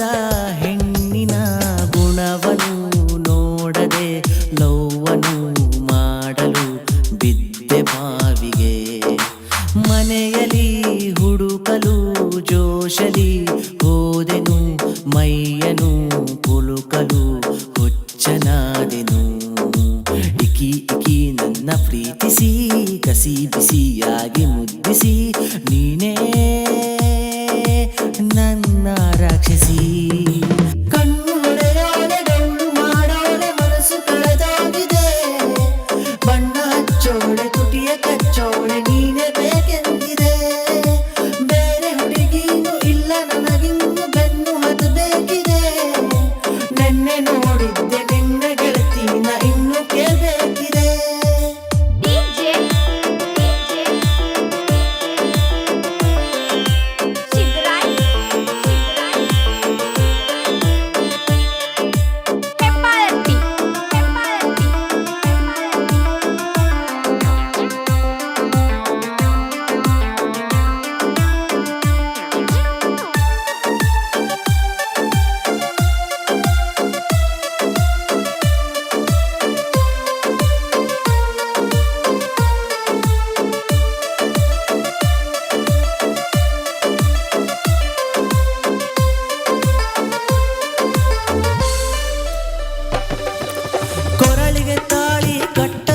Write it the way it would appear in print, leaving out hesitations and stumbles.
ಚಂದದ ಹೆಣ್ಣಿನ ಗುಣವನ್ನು ನೋಡದೆ ಲವ್ವನು ಮಾಡಲು ಬಿದ್ದೆ ಬಾವಿಗೆ. ಮನೆಯಲ್ಲಿ ಹುಡುಕಲು ಜೋಶಲಿ ಹೋದೆನು, ಮೈಯನು ಕುಲುಕಲು ಹುಚ್ಚನಾದೆನು. ಇಕಿ ಇಕಿ ನನ್ನ ಪ್ರೀತಿಸಿ ಕಸಿ ಬಿಸಿಯಾಗಿ ಮುದ್ದಿಸಿ ನೀನೇ ನನ್ನ ರಾಕ್ಷಸಿ. ಕಣ್ಣು ಹೊಡೆಯೋಳೆ ಡೌಳು ಮಾಡೋಳೆ ಮನಸ್ಸು ಕಳೆದೋಗಿದೆ. ಬಣ್ಣ ಹಚ್ಚೋಳೆ ತುಟಿಯ ಕಚ್ಚೋಳೆ ನೀನೇ ಬೇಕೆಂದಿದೆ. ಬೇರೆ ಹುಡುಗಿನೂ ಇಲ್ಲ ನನಗಿನ್ನು ಬೆನ್ನು ಹತ್ತಬೇಕಿದೆ. ನೆನ್ನೆ ನೋಡಿದ್ದೆ ನಿನ್ನ ಗೆಳತಿನ ಇನ್ನು ಕೇಳಬೇಕಿದೆ. ಕೊರಳಿಗೆ ತಾಳಿ ಕಟ್ಟ